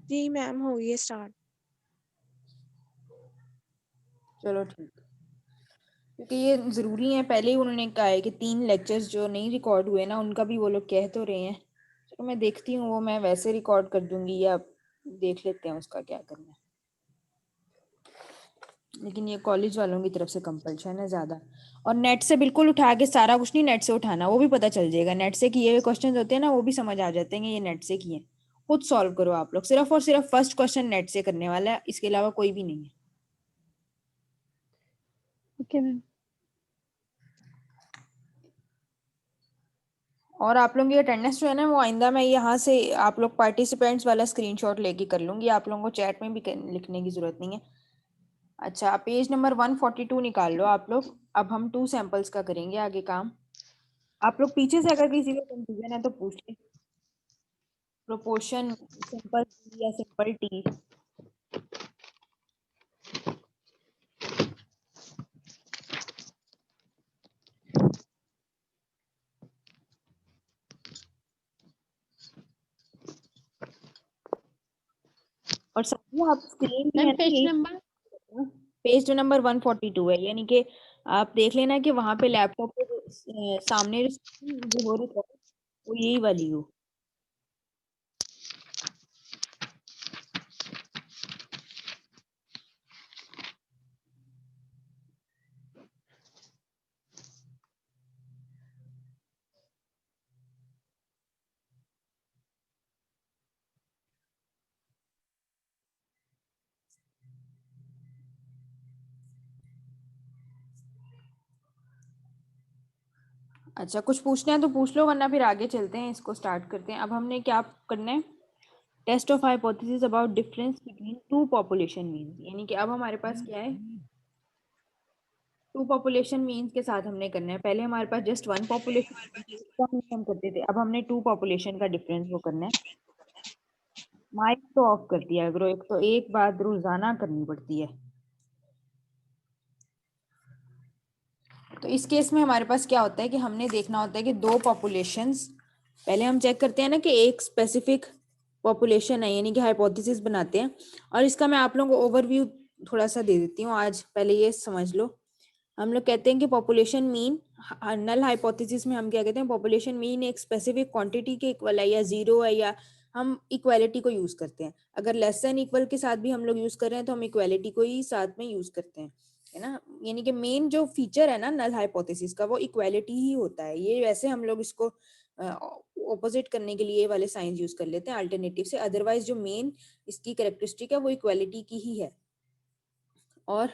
जी ma'am, हो गई start. चलो ठीक, क्योंकि ये ज़रूरी है। पहले ही उन्होंने कहा है कि 3 लेक्चर्स जो नहीं रिकॉर्ड हुए ना, उनका भी वो लोग कह तो रहे हैं। चलो मैं देखती हूँ, वो मैं वैसे रिकॉर्ड कर दूंगी या देख लेते हैं उसका क्या करना है। लेकिन ये कॉलेज वालों की तरफ से कंपल्शन है ज़्यादा। और नेट से बिल्कुल उठा के सारा कुछ नहीं नेट से उठाना, वो भी पता चल जाएगा। नेट से किए हुए क्वेश्चन होते हैं ना, वो भी समझ आ जाते हैं ये नेट से किए। खुद सॉल्व करो आप लोग, सिर्फ और सिर्फ फर्स्ट क्वेश्चन नेट से करने वाला है, इसके अलावा कोई भी नहीं है। Okay ma'am. और आप लोगों की अटेंडेंस जो है ना, वो आइंदा मैं यहाँ से आप लोग पार्टिसिपेंट्स वाला स्क्रीनशॉट लेके कर लूंगी। आप लोगों को चैट में भी लिखने की जरूरत नहीं है। अच्छा, पेज नंबर 142 निकाल लो आप लोग। अब हम 2 सैंपल्स का करेंगे आगे काम। आप लोग पीछे से अगर किसी को कंफ्यूजन है तो पूछ ले। प्रोपोर्शन सिंपल या सिंपल टी। और साथ में आप स्क्रीन भी मैम है ना पेज यही, नंबर। पेज नंबर 142 है, यानी कि आप देख लेना कि वहां पे लैपटॉप पे सामने जो screen जो हो रही है वो यही वाली हो। अच्छा, कुछ पूछना है तो पूछ लो, वरना फिर आगे चलते हैं, इसको स्टार्ट करते हैं। अब हमने क्या करना है, test of hypothesis about difference between two population means. यानी कि अब हमारे पास क्या है, टू पॉपुलेशन मीन्स के साथ हमने करना है। पहले हमारे पास जस्ट वन पॉपुलेशन हम करते थे, अब हमने टू पॉपुलेशन का डिफरेंस वो करना है। माइक तो ऑफ कर दिया करो, एक तो एक बात रोजाना करनी पड़ती है। तो इस केस में हमारे पास क्या होता है कि हमने देखना होता है कि दो पॉपुलेशंस, पहले हम चेक करते हैं ना कि एक स्पेसिफिक पॉपुलेशन है, यानी कि हाइपोथेसिस बनाते हैं। और इसका मैं आप लोगों को ओवरव्यू थोड़ा सा दे देती हूँ आज, पहले ये समझ लो। हम लोग कहते हैं कि पॉपुलेशन मीन, नल हाइपोथेसिस में हम क्या कहते हैं, पॉपुलेशन मीन एक स्पेसिफिक क्वांटिटी के इक्वल है या जीरो है, या हम इक्वालिटी को यूज करते हैं। अगर लेस देन इक्वल के साथ भी हम लोग यूज कर रहे हैं तो हम इक्वालिटी को ही साथ में यूज करते हैं, है ना। यानी कि मेन जो फीचर है ना नल हाइपोथेसिस का, वो इक्वालिटी ही होता है। ये वैसे हम लोग इसको ऑपोजिट करने के लिए ये वाले साइंस यूज कर लेते हैं अल्टरनेटिव से, अदरवाइज जो मेन इसकी कैरेक्टरिस्टिक है वो इक्वालिटी की ही है। और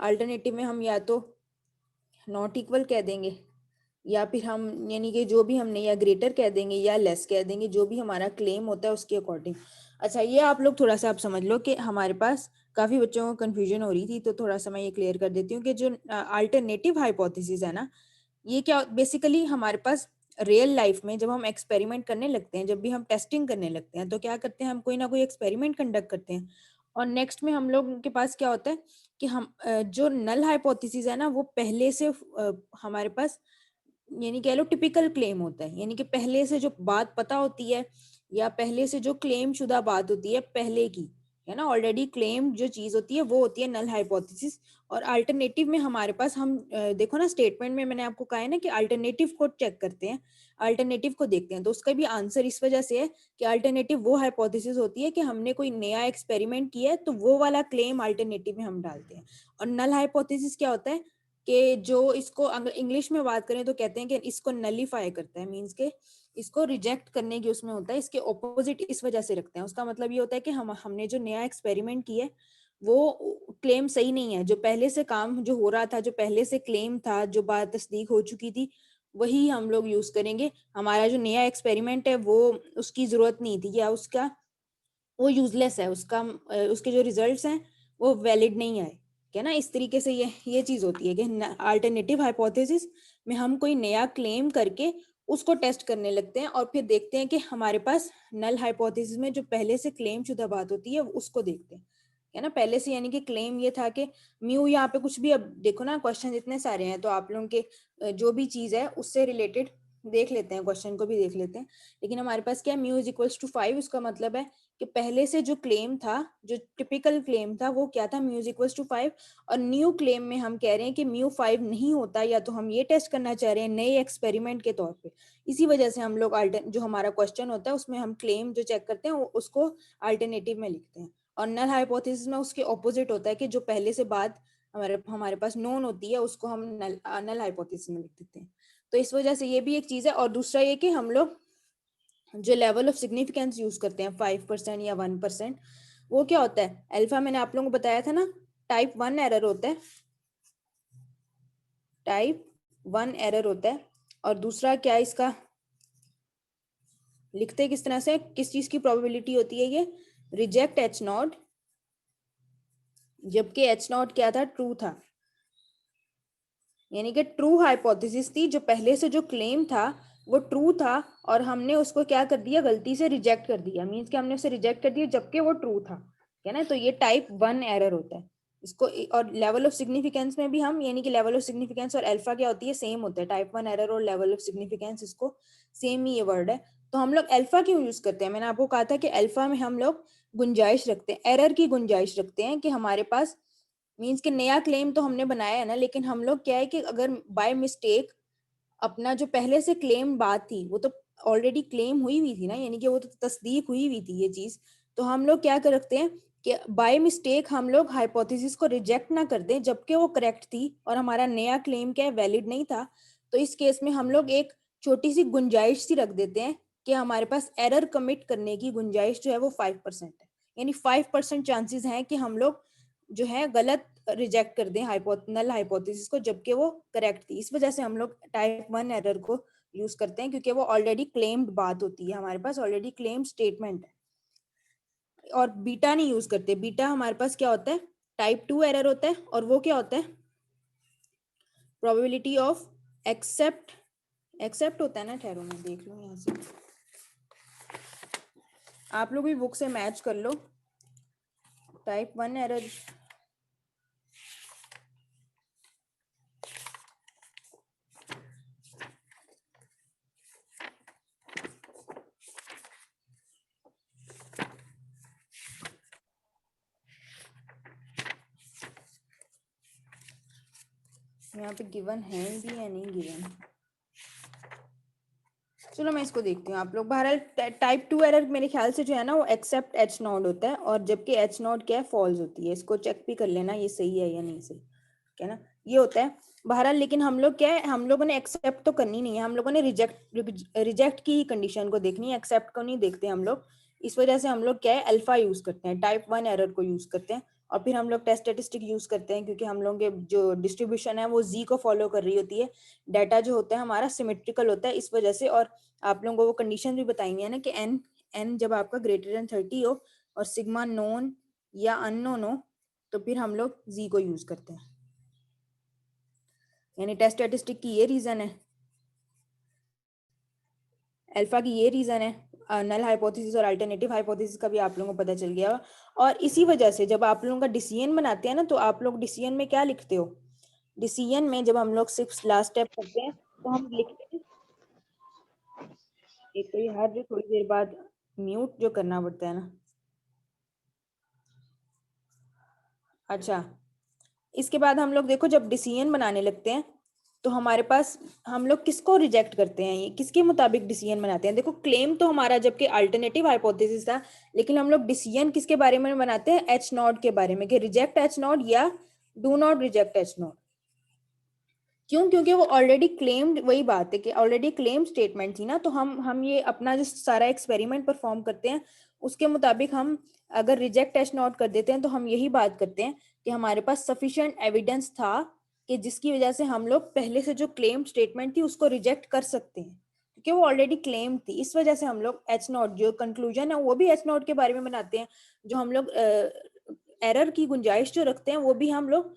अल्टरनेटिव में हम या तो नॉट इक्वल कह देंगे, या फिर हम यानी कि जो भी हमने या ग्रेटर कह देंगे या लेस कह देंगे, जो भी हमारा क्लेम होता है उसके अकॉर्डिंग। अच्छा, ये आप लोग थोड़ा सा आप समझ लो कि हमारे पास काफी बच्चों को कंफ्यूजन हो रही थी, तो थोड़ा सा मैं ये क्लियर कर देती हूँ कि जो अल्टरनेटिव हाइपोथेसिस है ना, ये क्या बेसिकली हमारे पास रियल लाइफ में जब हम एक्सपेरिमेंट करने लगते हैं, जब भी हम टेस्टिंग करने लगते हैं, तो क्या करते हैं, हम कोई ना कोई एक्सपेरिमेंट कंडक्ट करते हैं। और नेक्स्ट में हम लोग के पास क्या होता है कि हम जो नल हाइपोथेसिस है ना, वो पहले से हमारे पास यानी कह लो टिपिकल क्लेम होता है। यानी कि पहले से जो बात पता होती है, या पहले से जो क्लेम शुदा बात होती है पहले की, है ना, ऑलरेडी क्लेम जो चीज होती है वो होती है नल हाइपोथेसिस। और अल्टरनेटिव में हमारे पास हम देखो ना, स्टेटमेंट में मैंने आपको कहा है ना कि अल्टरनेटिव को चेक करते हैं, अल्टरनेटिव को देखते हैं। तो उसका भी आंसर इस वजह से है कि अल्टरनेटिव वो हाइपोथेसिस होती है कि हमने कोई नया एक्सपेरिमेंट किया है, तो वो वाला क्लेम अल्टरनेटिव में हम डालते हैं। और नल हाइपोथेसिस क्या होता है कि जो इसको अगर इंग्लिश में बात करें तो कहते हैं कि इसको नलीफाई करता है, मींस के इसको रिजेक्ट करने की उसमें होता है, इसके ऑपोजिट इस वजह से रखते हैं। उसका मतलब ये होता है कि हमने जो नया एक्सपेरिमेंट किया है वो क्लेम सही नहीं है, जो पहले से काम जो हो रहा था, जो पहले से क्लेम था, जो बात तस्दीक हो चुकी थी, वही हम लोग यूज करेंगे। हमारा जो नया एक्सपेरिमेंट है वो उसकी जरूरत नहीं थी, या उसका वो यूजलेस है, उसका उसके जो रिजल्ट्स हैं वो वैलिड नहीं आए, क्या ना। इस तरीके से ये चीज होती है कि अल्टरनेटिव हाइपोथेसिस में हम कोई नया क्लेम करके उसको टेस्ट करने लगते हैं, और फिर देखते हैं कि हमारे पास नल हाइपोथेसिस में जो पहले से क्लेम शुदा बात होती है उसको देखते हैं, है ना। पहले से यानी कि क्लेम ये था कि म्यू, यहाँ पे कुछ भी, अब देखो ना क्वेश्चन इतने सारे हैं, तो आप लोगों के जो भी चीज है उससे रिलेटेड देख लेते हैं, क्वेश्चन को भी देख लेते हैं। लेकिन हमारे पास क्या है, म्यू इज इक्वल्स टू 5, उसका मतलब है कि पहले से जो क्लेम था, जो टिपिकल क्लेम था, वो क्या था, म्यू इज इक्वल्स टू 5। और न्यू क्लेम में हम कह रहे हैं कि म्यू 5 नहीं होता, या तो हम ये टेस्ट करना चाह रहे हैं नए एक्सपेरिमेंट के तौर पे। इसी वजह से हम लोग जो हमारा क्वेश्चन होता है उसमें हम क्लेम जो चेक करते हैं उसको अल्टरनेटिव में लिखते हैं। और नल हाइपोथेसिस में उसके ऑपोजिट होता है कि जो पहले से बात हमारे पास नोन होती है उसको हम नल हाइपोथेसिस में लिख देते हैं। तो इस वजह से ये भी एक चीज है। और दूसरा ये कि हम लोग जो लेवल ऑफ सिग्निफिकेंस यूज करते हैं 5% या 1%, वो क्या होता है, अल्फा मैंने आप लोगों को बताया था ना, टाइप 1 एरर होता है, टाइप 1 एरर होता है। और दूसरा क्या है इसका, लिखते किस तरह से, किस चीज की प्रोबेबिलिटी होती है, ये रिजेक्ट एच नॉट, जबकि एच नॉट क्या था, ट्रू था। यानी कि ट्रू हाइपोथेसिस थी, जो पहले से जो क्लेम था वो ट्रू था और हमने उसको क्या कर दिया, गलती से रिजेक्ट कर दिया, मींस कि हमने उसे रिजेक्ट कर दिया जबकि वो ट्रू था, है ना। तो ये टाइप 1 एरर होता है इसको। और लेवल ऑफ सिग्निफिकेंस में भी हम, यानी कि लेवल ऑफ सिग्निफिकेंस और अल्फा क्या होती है, सेम होता है। टाइप 1 एरर और लेवल ऑफ सिग्निफिकेंस, इसको सेम ही ये वर्ड है। तो हम लोग अल्फा क्यों यूज करते हैं, मैंने आपको कहा था कि अल्फा में हम लोग गुंजाइश रखते हैं, एरर की गुंजाइश रखते हैं, कि हमारे पास मीन्स कि नया क्लेम तो हमने बनाया है ना, लेकिन हम लोग क्या है कि अगर बाय मिस्टेक अपना जो पहले से क्लेम बात थी वो तो ऑलरेडी क्लेम हुई हुई थी ना, यानी कि वो तो तस्दीक हुई हुई थी ये चीज। तो हम लोग क्या कर रखते हैं कि बाय मिस्टेक हम लोग हाइपोथेसिस को रिजेक्ट ना कर दें जबकि वो करेक्ट थी और हमारा नया क्लेम क्या है, वैलिड नहीं था। तो इस केस में हम लोग एक छोटी सी गुंजाइश सी रख देते हैं कि हमारे पास एरर कमिट करने की गुंजाइश जो है वो 5% है, यानी 5% चांसेस हैं कि हम लोग जो है गलत रिजेक्ट कर दें नल हाइपोथेसिस को जबकि वो करेक्ट थी। इस वजह से हम लोग टाइप 1 एरर को यूज करते हैं, क्योंकि वो ऑलरेडी क्लेम्ड बात होती है, हमारे पास ऑलरेडी क्लेम स्टेटमेंट है। और बीटा नहीं यूज करते, बीटा हमारे पास क्या होता है, टाइप 2 एरर होता है। और वो क्या होता है, प्रोबेबिलिटी ऑफ एक्सेप्ट, एक्सेप्ट होता है ना, ठहरो मैं देख लूँ यहाँ से, आप लोग भी बुक से मैच कर लो। टाइप 1 एरर यहाँ पे गिवन है भी या नहीं गिवन, चलो मैं इसको देखती हूँ। आप लोग बहरहाल टाइप 2 एरर मेरे ख्याल से जो है ना वो एक्सेप्ट एच नॉट होता है, और जबकि एच नॉट क्या है, फॉल्स होती है। इसको चेक भी कर लेना ये सही है या नहीं सही, क्या ना, ये होता है बहरहाल। लेकिन हम लोग क्या है, हम लोगों ने एक्सेप्ट तो करनी नहीं है, हम लोगों ने रिजेक्ट की ही कंडीशन को देखनी है, एक्सेप्ट को नहीं देखते हम लोग। इस वजह से हम लोग क्या है, अल्फा यूज करते हैं, टाइप 1 एरर को यूज करते हैं। और फिर हम लोग टेस्ट स्टैटिस्टिक यूज करते हैं, क्योंकि हम लोग के जो डिस्ट्रीब्यूशन है वो जी को फॉलो कर रही होती है, डाटा जो होता है हमारा सिमेट्रिकल होता है इस वजह से। और आप लोगों को वो कंडीशन भी बताएंगे ना कि एन जब आपका ग्रेटर देन 30 हो और सिग्मा नोन या अननोन हो, तो फिर हम लोग जी को यूज करते हैं। यानी टेस्ट स्टैटिस्टिक की ये रीजन है, अल्फा की ये रीजन है, नल हाइपोथेसिस और अल्टरनेटिव हाइपोथेसिस का भी आप लोगों को पता चल गया। और इसी वजह से जब आप लोगों का डिसीजन बनाते हैं ना, तो आप लोग डिसीजन में क्या लिखते हो, डिसीजन में जब हम लोग 6 लास्ट स्टेप करते हैं तो हम लिखते हैं, एक तो ये हर थोड़ी देर बाद म्यूट जो करना पड़ता है ना। अच्छा, इसके बाद हम लोग देखो जब डिसीजन बनाने लगते हैं तो हमारे पास हम लोग किसको रिजेक्ट करते हैं, ये किसके मुताबिक डिसीजन बनाते हैं। देखो क्लेम तो हमारा जबकि अल्टरनेटिव हाइपोथेसिस था, लेकिन हम लोग डिसीजन किसके बारे में बनाते हैं, एच नॉट के बारे में, कि रिजेक्ट एच नॉट या do not reject H not. क्यों, क्योंकि वो ऑलरेडी क्लेम्ड, वही बात है कि ऑलरेडी क्लेम स्टेटमेंट थी ना। तो हम ये अपना जो सारा एक्सपेरिमेंट परफॉर्म करते हैं उसके मुताबिक हम अगर रिजेक्ट एच नॉट कर देते हैं तो हम यही बात करते हैं कि हमारे पास सफिशिएंट एविडेंस था कि जिसकी वजह से हम लोग पहले से जो क्लेम स्टेटमेंट थी उसको रिजेक्ट कर सकते हैं, क्योंकि वो ऑलरेडी क्लेम थी। इस वजह से हम लोग एच नॉट जो कंक्लूजन है वो भी एच नॉट के बारे में बनाते हैं। जो हम लोग एरर की गुंजाइश जो रखते हैं वो भी हम लोग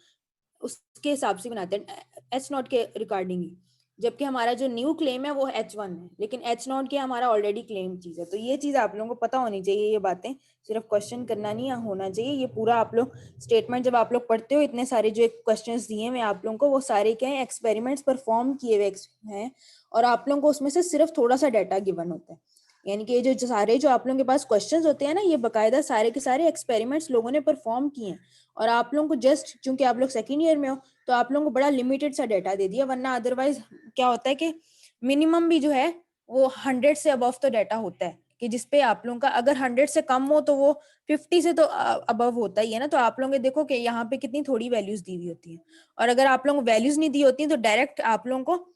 उसके हिसाब से बनाते हैं, एच नॉट के रिगार्डिंग ही। जबकि हमारा जो न्यू क्लेम है वो H1 है, लेकिन एच नॉट के हमारा ऑलरेडी क्लेम चीज है। तो ये चीज आप लोगों को पता होनी चाहिए, ये बातें सिर्फ क्वेश्चन करना नहीं होना चाहिए, ये पूरा आप लोग स्टेटमेंट जब आप लोग पढ़ते हो, इतने सारे जो क्वेश्चंस दिए हैं आप लोगों को वो सारे क्या है, एक्सपेरिमेंट्स परफॉर्म किए हुए हैं और आप लोगों को उसमें से सिर्फ थोड़ा सा डाटा गिवन होता है। यानी कि ये जो सारे जो आप लोगों के पास क्वेश्चंस होते हैं ना, ये बकायदा सारे के सारे एक्सपेरिमेंट्स लोगों ने परफॉर्म किए हैं, और आप लोगों को जस्ट चूंकि आप लोग सेकेंड ईयर में हो तो आप लोगों को बड़ा लिमिटेड सा डाटा दे दिया, वरना अदरवाइज क्या होता है कि मिनिमम भी जो है वो 100 से अबव तो डाटा होता है, कि जिसपे आप लोगों का अगर 100 से कम हो तो वो 50 से तो अबव होता ही है ना। तो आप लोगों देखो कि यहाँ पे कितनी थोड़ी वैल्यूज दी हुई होती है, और अगर आप लोगों को वैल्यूज नहीं दी होती तो डायरेक्ट आप लोगों को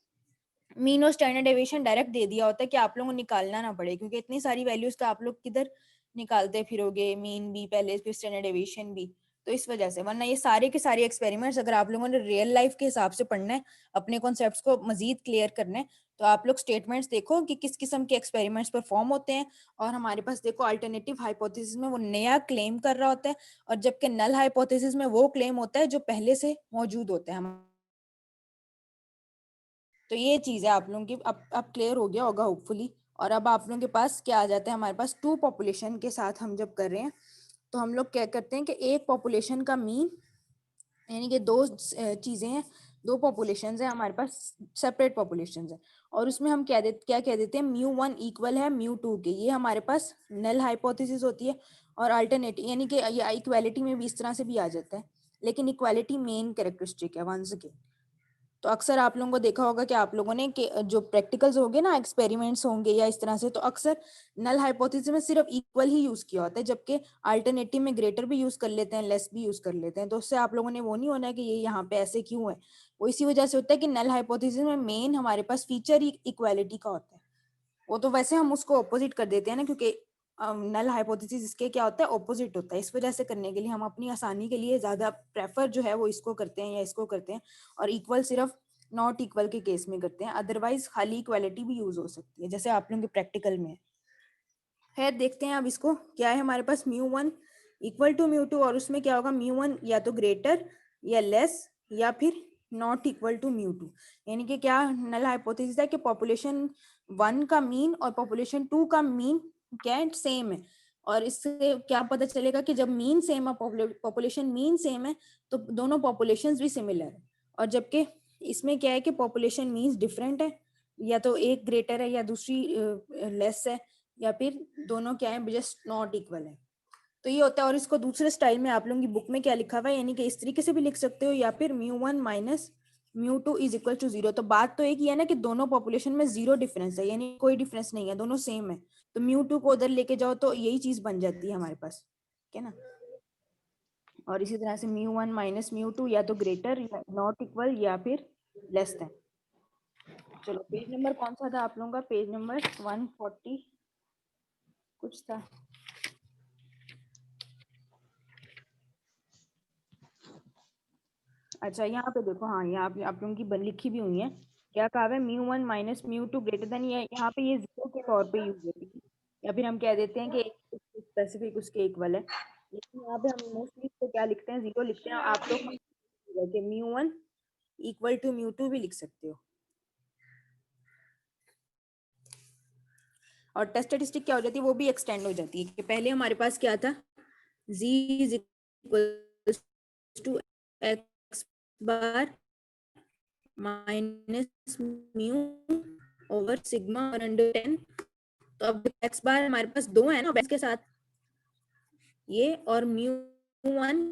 मीन और स्टैंडर्ड डेविएशन डायरेक्ट दे दिया होता है कि आप लोगों को निकालना ना पड़े, क्योंकि इतनी सारी वैल्यूज का आप लोग किधर निकालते फिरोगे, मीन भी पहले फिर स्टैंडर्ड डेविएशन भी। तो इस वजह से, वरना ये सारे के सारे एक्सपेरिमेंट्स अगर आप लोगों ने रियल लाइफ के हिसाब से पढ़ना है, अपने कॉन्सेप्ट्स को मजीद क्लियर करना है, तो आप लोग स्टेटमेंट्स देखो कि किस किस्म के एक्सपेरिमेंट्स परफॉर्म होते हैं। और हमारे पास देखो अल्टरनेटिव हाइपोथेसिस में वो नया क्लेम कर रहा होता है, और जबकि नल हाइपोथेसिस में वो क्लेम होता है जो पहले से मौजूद होता है। तो ये चीज है आप लोगों की, अब क्लियर हो गया होगा होपफुली। और अब आप लोगों के पास क्या आ जाता है, हमारे पास टू पॉपुलेशन के साथ हम जब कर रहे हैं तो हम लोग क्या करते हैं कि एक पॉपुलेशन का मीन, यानी कि दो चीजें हैं, दो पॉपुलेशंस है हमारे पास, सेपरेट पॉपुलेशंस है, और उसमें हम क्या कह देते हैं, μ1 इक्वल है μ2 के। ये हमारे पास नल हाइपोथेसिस होती है। और अल्टरनेटिव यानी कि इक्वालिटी में भी इस तरह से भी आ जाता है, लेकिन इक्वालिटी मेन कैरेक्टरिस्टिक है वंस के। तो अक्सर आप लोगों को देखा होगा कि आप लोगों ने कि जो प्रैक्टिकल्स होंगे ना, एक्सपेरिमेंट्स होंगे या इस तरह से, तो अक्सर नल हाइपोथेसिस में सिर्फ इक्वल ही यूज किया होता है, जबकि अल्टरनेटिव में ग्रेटर भी यूज कर लेते हैं, लेस भी यूज कर लेते हैं। तो उससे आप लोगों ने वो नहीं होना है कि ये यहाँ पे ऐसे क्यों है, वो इसी वजह से होता है कि नल हाइपोथेसिस में मेन हमारे पास फीचर ही इक्वालिटी का होता है। वो तो वैसे हम उसको ऑपोजिट कर देते हैं ना, क्योंकि नल हाइपोथेसिस इसके क्या होता है, ऑपोजिट होता है। इस वजह से करने के लिए हम अपनी आसानी के लिए ज्यादा प्रेफर जो है वो इसको करते हैं या इसको करते हैं, और इक्वल सिर्फ नॉट इक्वल के केस में करते हैं। अदरवाइज खाली इक्वालिटी भी यूज हो सकती है, जैसे आप लोगों के प्रैक्टिकल में है। देखते हैं अब इसको, क्या है हमारे पास μ1 इक्वल टू μ2, और उसमें क्या होगा, μ1 या तो ग्रेटर या लेस या फिर नॉट इक्वल टू μ2। यानी कि क्या नल हाइपोथेसिस है कि पॉपुलेशन 1 का मीन और पॉपुलेशन 2 का मीन क्या है, सेम है। और इससे क्या पता चलेगा कि जब मीन सेम है, पॉपुलेशन मीन सेम है, तो दोनों पॉपुलेशंस भी सिमिलर है। और जबकि इसमें क्या है कि पॉपुलेशन मीन्स डिफरेंट है, या तो एक ग्रेटर है या दूसरी लेस है, या फिर दोनों क्या है, जस्ट नॉट इक्वल है। तो ये होता है। और इसको दूसरे स्टाइल में आप लोगों की बुक में क्या लिखा हुआ है, यानी कि इस तरीके से भी लिख सकते हो, या फिर μ1 माइनस μ2 इज इक्वल टू 0। तो बात तो एक ही है ना कि दोनों पॉपुलेशन में 0 डिफरेंस है, यानी कोई डिफरेंस नहीं है, दोनों सेम है। तो μ2 को उधर लेके जाओ तो यही चीज बन जाती है हमारे पास, ठीक है ना। और इसी तरह से μ1 माइनस μ2 या तो ग्रेटर या नॉट इक्वल या फिर लेस देन। चलो पेज नंबर कौन सा था आप लोगों का, पेज नंबर 140 कुछ था। अच्छा यहाँ पे देखो, हाँ यहाँ पे आप लोगों की लिखी भी हुई है, क्या कहा है, μ1 माइनस μ2 ग्रेटर देन, ये यहाँ पे ये 0 के तौर पे यूज होती है, या फिर हम कह देते हैं कि स्पेसिफिक उसके इक्वल है। लेकिन यहाँ पे हम मोस्टली इसको क्या लिखते हैं, 0 लिखते हैं। आप लोग कि μ1 इक्वल टू μ2 भी लिख सकते हो। और टेस्ट स्टैटिस्टिक क्या हो जाती है, वो भी एक्सटेंड हो जाती है, कि पहले हमारे पास क्या था, z is equal to X bar minus mu over sigma और अंडर 10। तो अब एक्स बार हमारे पास दो है ना के साथ, ये और μ1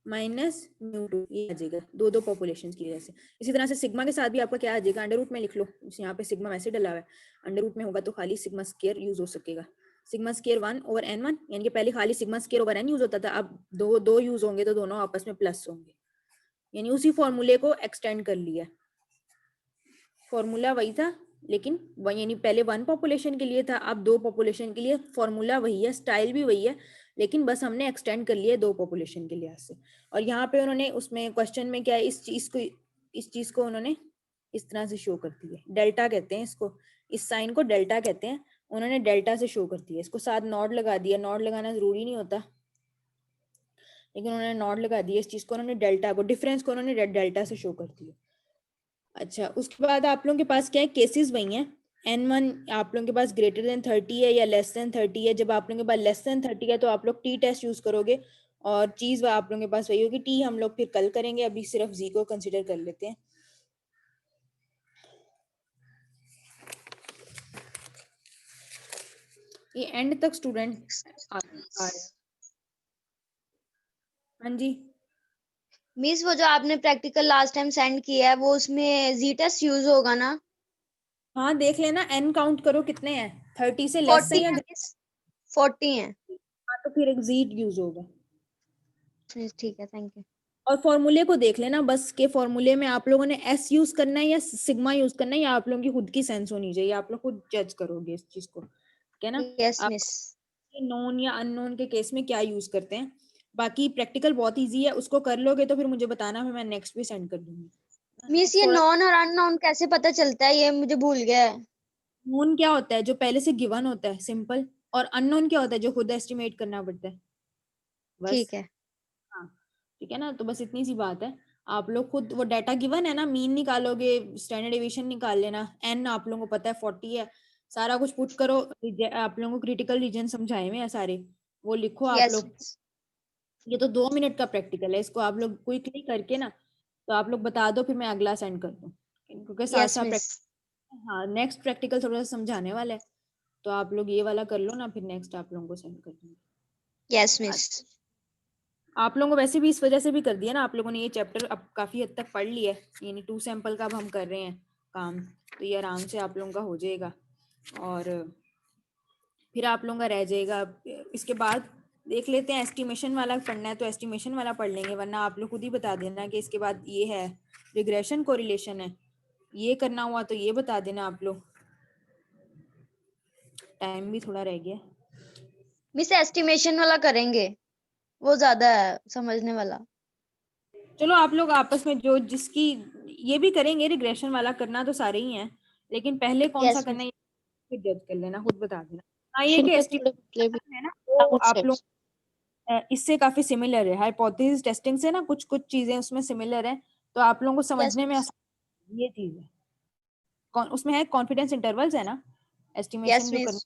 माइनस μ2 ये आ जाएगा, दो दो पॉपुलेशन की वजह से। इसी तरह से सिग्मा के साथ भी आपका क्या आ जाएगा, अंडर रूट में लिख लो, यहाँ पे सिग्मा वैसे डला हुआ है, अंडर रूट में होगा तो खाली सिग्मा स्क्वायर यूज हो सकेगा। सिग्मा स्क्वायर 1 ओवर n1, यानी कि पहले खाली sigma square over n use होता था, अब दो दो यूज होंगे तो दोनों आपस में प्लस होंगे, यानी उसी फॉर्मूले को एक्सटेंड कर लिया। फॉर्मूला वही था, लेकिन यानी पहले 1 पॉपुलेशन के लिए था, अब 2 पॉपुलेशन के लिए। फॉर्मूला वही है, स्टाइल भी वही है, लेकिन बस हमने एक्सटेंड कर लिया 2 पॉपुलेशन के लिहाज से। और यहाँ पे उन्होंने उसमें क्वेश्चन में क्या है, इस चीज को उन्होंने इस तरह से शो कर दिया, डेल्टा कहते हैं इसको, इस साइन को डेल्टा कहते हैं, उन्होंने डेल्टा से शो कर दिया। इसको साथ नॉट लगा दिया, नॉट लगाना जरूरी नहीं होता, लेकिन उन्होंने नॉट लगा दिया इस चीज को, उन्होंने डेल्टा को, डिफरेंस को उन्होंने डेल्टा से शो कर दिया। अच्छा, उसके बाद आप लोगों के पास क्या है, केसेस वही हैं। n1 आप लोगों के पास ग्रेटर देन 30 है या लेस देन 30 है। जब आप लोगों के पास लेस देन 30 है तो आप लोग टी टेस्ट यूज करोगे, और चीज आप लोगों के पास वही होगी, टी हम लोग फिर कल करेंगे, अभी सिर्फ जी को कंसिडर कर लेते हैं। ये एंड तक स्टूडेंट आ रहे हैं। हाँ जी, मिस वो जो आपने प्रैक्टिकल लास्ट टाइम सेंड किया है वो उसमें जी टेस्ट यूज होगा ना? हाँ देख लेना, एन काउंट करो कितने हैं, 30 से लेस है 40 या है मिस, 40 है। हाँ तो फिर एग्जीट यूज होगा। ठीक है, थैंक यू। और फॉर्मूले को देख लेना बस, के फॉर्मूले में आप लोगों ने एस यूज करना है या सिग्मा यूज करना है, या आप लोगों की खुद की सेंस होनी चाहिए, आप लोग खुद जज करोगे इस चीज को, ठीक है ना। यस आप मिस। नोन या अननोन के केस में क्या यूज करते हैं। बाकी प्रैक्टिकल बहुत इजी है, उसको कर लोगे तो फिर मुझे बताना, फिर मैं नेक्स्ट भी सेंड कर दूंगी। मिस ये थोड़ा नॉन और अननोन कैसे पता चलता है, ये मुझे भूल गया है। नोन क्या होता है, जो पहले से गिवन होता है सिंपल, और अननोन क्या होता है, जो खुद एस्टिमेट करना पड़ता है, बस। ठीक है। हाँ ठीक है ना, तो बस इतनी सी बात है। आप लोग खुद वो डाटा गिवन है ना, मीन निकालोगे, स्टैंडर्ड डेविएशन निकाल लेना, एन आप लोगों को पता है 40 है, सारा कुछ पुट करो। आप लोगों को क्रिटिकल रीजन समझाए में है सारे, वो लिखो आप यस लोग। मिस। ये तो 2 मिनट का प्रैक्टिकल है, इसको आप लोग क्विकली करके ना, तो आप लोग बता दो, फिर मैं अगला सेंड कर दूँ, क्योंकि साथ यस साथ मिस। हाँ नेक्स्ट प्रैक्टिकल थोड़ा सा समझाने वाला है, तो आप लोग ये वाला कर लो ना, फिर नेक्स्ट आप लोगों को सेंड कर दूंगी। Yes miss. आप लोगों को वैसे भी इस वजह से भी कर दिया ना, आप लोगों ने ये चैप्टर अब काफी हद तक पढ़ लिया है, यानी 2 सैंपल का अब हम कर रहे हैं काम, तो ये आराम से आप लोगों का हो जाएगा, और फिर आप लोगों का रह जाएगा। इसके बाद देख लेते हैं, एस्टिमेशन वाला पढ़ना है तो एस्टिमेशन वाला पढ़ लेंगे, वरना आप लोग खुद ही बता देना कि इसके बाद ये है, रिग्रेशन कोरिलेशन है, ये करना हुआ तो ये बता देना आप लोग। टाइम भी थोड़ा रह गया। मिस एस्टिमेशन वाला करेंगे, वो ज्यादा है समझने वाला। चलो आप लोग आपस में जो जिसकी, ये भी करेंगे, रिग्रेशन वाला करना तो सारे ही हैं, लेकिन पहले कौन सा यस करना मिस। है फिर जज कर लेना, खुद बता देना। हाँ ये कि इनका थोड़ा मतलब एस्टिमेशन है ना, वो आप लोग कॉन्सेप्ट। इससे काफी सिमिलर है, हाइपोथेसिस टेस्टिंग से ना कुछ कुछ चीजें उसमें सिमिलर है, तो आप लोगों को यस समझने में मिस। आसान ये चीज है। उसमें है कॉन्फिडेंस इंटरवल्स है ना, एस्टिमेशन यस जो करना, मिस।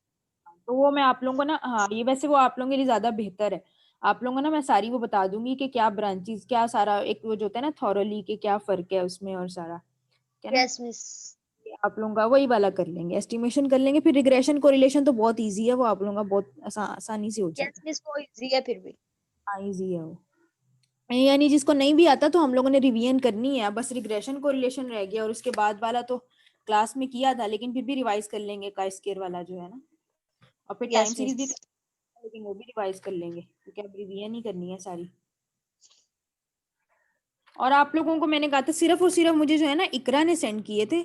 तो वो मैं आप लोगों को ना, हाँ ये वैसे वो आप लोगों के लिए ज्यादा बेहतर है। आप लोगों को ना मैं सारी वो बता दूंगी कि क्या ब्रांचेस, क्या सारा एक वो जो होता है ना थॉरोली के क्या फर्क है उसमें और सारा, क्या ना। Yes miss. ये आप लोगों का वही वाला कर लेंगे, एस्टिमेशन कर लेंगे, फिर रिग्रेशन कोरिलेशन तो बहुत इजी है, वो आप लोगों का बहुत आसानी से हो यस जाएगा। मिस वो इजी है फिर भी। हाँ इजी है वो, यानी जिसको नहीं भी आता तो हम लोगों ने रिवीजन करनी है, बस रिग्रेशन कोरिलेशन रह गया, और उसके बाद वाला तो क्लास में किया था, लेकिन फिर भी रिवाइज कर लेंगे, का स्केयर वाला जो है ना, और फिर टाइम यस सीरीज भी मिस। लेकिन वो भी रिवाइज कर लेंगे, क्योंकि अब रिवीजन ही करनी है सारी। और आप लोगों को मैंने कहा था सिर्फ और सिर्फ मुझे जो है ना इकरा ने सेंड किए थे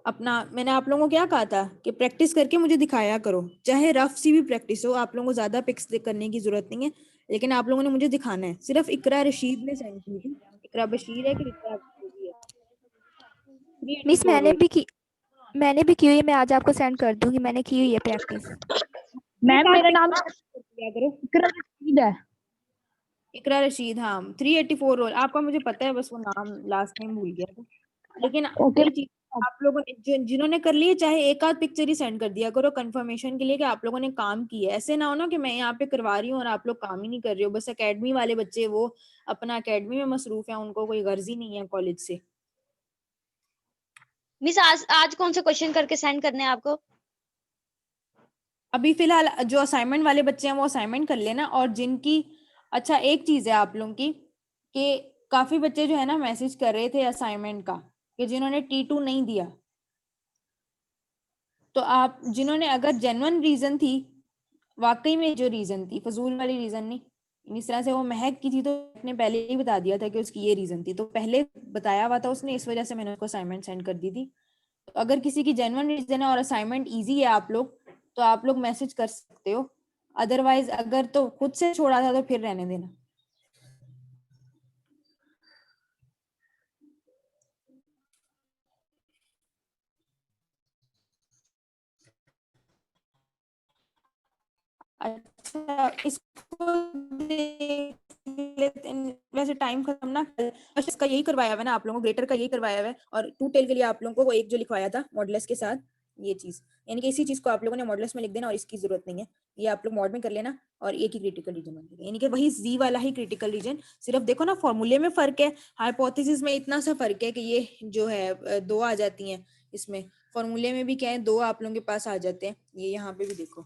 अपना, मैंने आप लोगों को क्या कहा था कि प्रैक्टिस करके मुझे दिखाया करो, चाहे रफ सी भी प्रैक्टिस हो, आप लोगों को ज्यादा पिक्स करने की जरूरत नहीं है, लेकिन आप लोगों ने मुझे दिखाना है। सिर्फ इकरा रशीद ने सेंड की थी, इकरा बशीर है कि इकरा बशीर है, मिस 384 रोल। मैंने भी की हुई है, मैं आज आपको सेंड कर दूंगी, मैंने की हुई है प्रैक्टिस। एक मैम आध मेरा पिक नाम किया करो। इकरा रशीद है। इकरा रशीद, हाँ 384 रोल आपका, मुझे पता है, बस वो नाम लास्ट नेम भूल गया था, लेकिन ओके। वही चीज आप लोगों ने जिन्होंने कर लिए, चाहे एक आध पिक्चर ही सेंड कर दिया करो कंफर्मेशन के लिए कि आप लोगों ने काम किया है। ऐसे ना हो ना कि मैं यहाँ पे करवा रही हूँ और आप लोग काम ही नहीं कर रहे हो, बस एकेडमी वाले बच्चे वो अपना एकेडमी में मसरूफ है, उनको कोई गर्ज ही नहीं है कॉलेज से। मिस आज कौन से क्वेश्चन करके सेंड करने हैं आपको? अभी फिलहाल जो असाइनमेंट वाले बच्चे हैं वो असाइनमेंट कर लेना, और जिनकी, अच्छा एक चीज है आप लोगों की, कि काफी बच्चे जो है ना मैसेज कर रहे थे असाइनमेंट का, कि जिन्होंने T2 नहीं दिया, तो आप जिन्होंने, अगर जेन्युइन रीजन थी, वाकई में जो रीजन थी, फजूल वाली रीजन नहीं, इस तरह से वो महक की थी, तो उसने पहले ही बता दिया था कि उसकी ये रीजन थी, तो पहले बताया हुआ था उसने, इस वजह से मैंने उसको असाइनमेंट सेंड कर दी थी। तो अगर किसी की जेन्युइन रीजन है और असाइनमेंट इजी है आप लोग, तो आप लोग मैसेज कर सकते हो, अदरवाइज अगर तो खुद से छोड़ा था तो फिर रहने देना। अच्छा इसको देख लेते हैं। वैसे टाइम खत्म ना, बस इसका यही करवाया हुआ है ना आप लोगों को, ग्रेटर का यही करवाया हुआ है, और टू टेल के लिए आप लोगों को वो एक जो लिखवाया था मॉडुलस के साथ, ये चीज, यानी कि इसी चीज को आप लोगों ने मॉडुलस में लिख देना, और इसकी जरूरत नहीं है, ये आप लोग मॉड में कर लेना, और एक ही क्रिटिकल रीजन बन जाएगा, यानी कि वही जी वाला ही क्रिटिकल रीजन, सिर्फ देखो ना फॉर्मूले में फर्क है, हाइपोथेसिस में इतना सा फर्क है कि ये जो है 2 आ जाती हैं इसमें, फॉर्मूले में भी क्या है 2 आप लोगों के पास आ जाते हैं, ये यहाँ पे भी देखो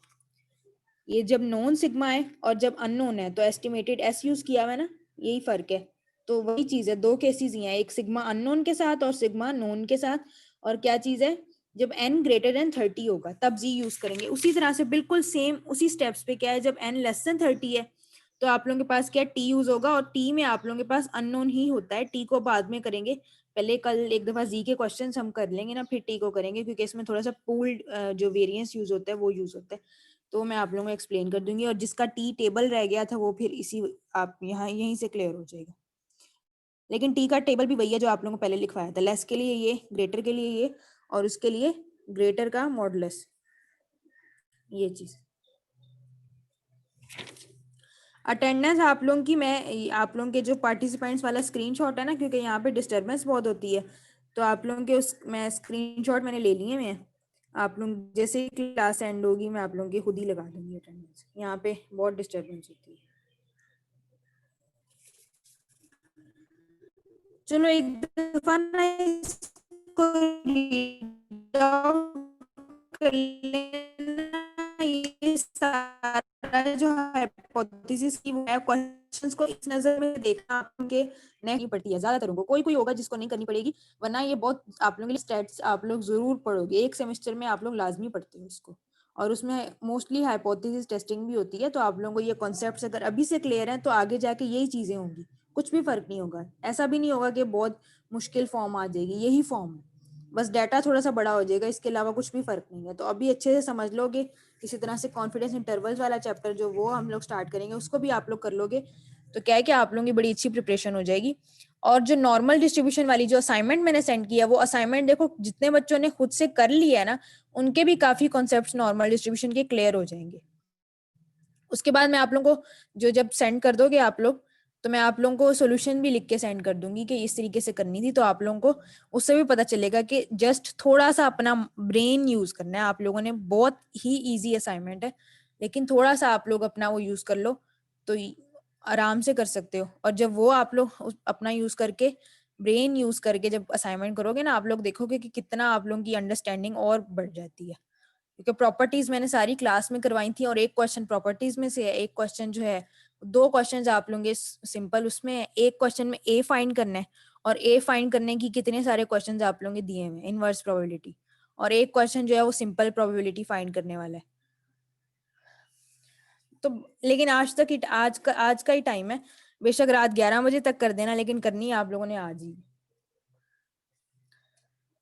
ये जब नॉन सिग्मा है और जब अननोन है तो एस्टिमेटेड एस यूज किया हुआ है ना, यही फर्क है। तो वही चीज है, दो केसेस ही हैं, एक सिग्मा अननोन के साथ और सिग्मा नोन के साथ। और क्या चीज है, जब n ग्रेटर देन 30 होगा तब z यूज करेंगे। उसी तरह से बिल्कुल सेम उसी स्टेप्स पे क्या है, जब n लेस देन 30 है तो आप लोगों के पास क्या t यूज होगा, और t में आप लोगों के पास अननोन ही होता है, t को बाद में करेंगे। पहले कल एक दफा z के क्वेश्चंस हम कर लेंगे ना, फिर t को करेंगे, क्योंकि इसमें थोड़ा सा पूल्ड जो वेरिएंस यूज होता है वो यूज होता है। तो मैं आप लोगों को एक्सप्लेन कर दूंगी, और जिसका टी टेबल रह गया था वो फिर इसी आप यहाँ यहीं से क्लियर हो जाएगा। लेकिन टी का टेबल भी वही है जो आप लोगों को पहले लिखवाया था, लेस के लिए ये, ग्रेटर के लिए ये, और उसके लिए ग्रेटर का मॉडुलस, ये चीज। अटेंडेंस आप लोगों की, मैं आप लोगों के जो पार्टिसिपेंट्स वाला स्क्रीनशॉट है ना, क्योंकि यहाँ पे डिस्टर्बेंस बहुत होती है, तो आप लोगों के उस मैं स्क्रीनशॉट मैंने ले लिए मैं, आप लोग जैसे ही क्लास एंड होगी मैं आप लोगों की खुद ही लगा दूंगी अटेंडेंस, यहाँ पे बहुत डिस्टर्बेंस होती है। चलो एक दफा ना इसको रीड आउट कर लेना, ये सारा जो हाइपोथेसिस की वो है, क्वेश्चंस को इस नजर में देखना आपके नहीं पड़ती है ज्यादातर को, कोई कोई होगा जिसको नहीं करनी पड़ेगी, वरना ये बहुत आप लोगों के लिए स्टैट्स आप लोग जरूर पढ़ोगे, एक सेमेस्टर में आप लोग लाजमी पढ़ते हो इसको, और उसमें मोस्टली हाइपोथेसिस टेस्टिंग भी होती है। तो आप लोगों को ये कॉन्सेप्ट्स अगर अभी से क्लियर हैं तो आगे जाके यही चीजें होंगी, कुछ भी फर्क नहीं होगा, ऐसा भी नहीं होगा कि बहुत मुश्किल फॉर्म आ जाएगी, यही फॉर्म है, बस डाटा थोड़ा सा बड़ा हो जाएगा, इसके अलावा कुछ भी फर्क नहीं है। तो अभी अच्छे से समझ लोगे, किसी तरह से कॉन्फिडेंस इंटरवल्स वाला चैप्टर जो वो हम लोग स्टार्ट करेंगे उसको भी आप लोग कर लोगे, तो क्या है कि आप लोगों की बड़ी अच्छी प्रिपरेशन हो जाएगी। और जो नॉर्मल डिस्ट्रीब्यूशन वाली जो असाइनमेंट मैंने सेंड किया, वो असाइनमेंट देखो जितने बच्चों ने खुद से कर लिया है ना, उनके भी काफी कॉन्सेप्ट्स नॉर्मल डिस्ट्रीब्यूशन के क्लियर हो जाएंगे। उसके बाद मैं आप लोगों को जो जब सेंड कर दोगे आप लोग, तो मैं आप लोगों को सॉल्यूशन भी लिख के सेंड कर दूंगी कि इस तरीके से करनी थी, तो आप लोगों को उससे भी पता चलेगा कि जस्ट थोड़ा सा अपना ब्रेन यूज करना है आप लोगों ने, बहुत ही इजी असाइनमेंट है, लेकिन थोड़ा सा आप लोग अपना वो यूज कर लो तो आराम से कर सकते हो। और जब वो आप लोग अपना यूज करके, ब्रेन यूज करके जब असाइनमेंट करोगे ना, आप लोग देखोगे कि कितना आप लोगों की अंडरस्टैंडिंग और बढ़ जाती है, क्योंकि प्रॉपर्टीज मैंने सारी क्लास में करवाई थी, और एक क्वेश्चन प्रॉपर्टीज में से है, एक क्वेश्चन जो है, दो क्वेश्चंस आप लोग सिंपल उसमें है, एक क्वेश्चन में ए फाइंड करना है, और ए फाइंड करने की कितने सारे क्वेश्चंस आप लोगों के दिए हुए इनवर्स प्रोबेबिलिटी, और एक क्वेश्चन जो है वो सिंपल प्रोबेबिलिटी फाइंड करने वाला है। तो लेकिन आज का ही टाइम है, बेशक रात 11 बजे तक कर देना, लेकिन करनी है आप लोगों ने आज ही।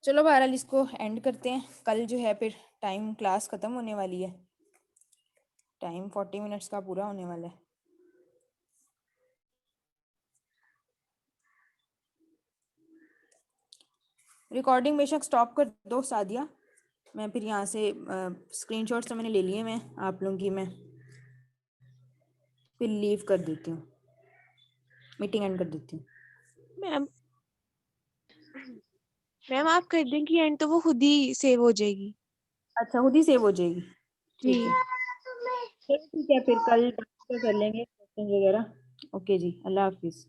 चलो बहरहाल इसको एंड करते हैं, कल जो है फिर टाइम क्लास खत्म होने वाली है, टाइम 40 मिनट्स का पूरा होने वाला है। रिकॉर्डिंग बेशक स्टॉप कर दो सादिया, मैं फिर यहाँ से स्क्रीनशॉट्स तो मैंने ले लिए, मैं आप लोगों की मैं फिर लीव कर देती हूँ, मीटिंग एंड कर देती हूँ। मैम मैम आप कर दें कि एंड तो वो खुद ही सेव हो जाएगी। अच्छा खुद ही सेव हो जाएगी, ठीक जी है, चलो ठीक है, फिर कल कर लेंगे क्वेश्चन वगैरह। ओके जी, अल्लाह हाफिज।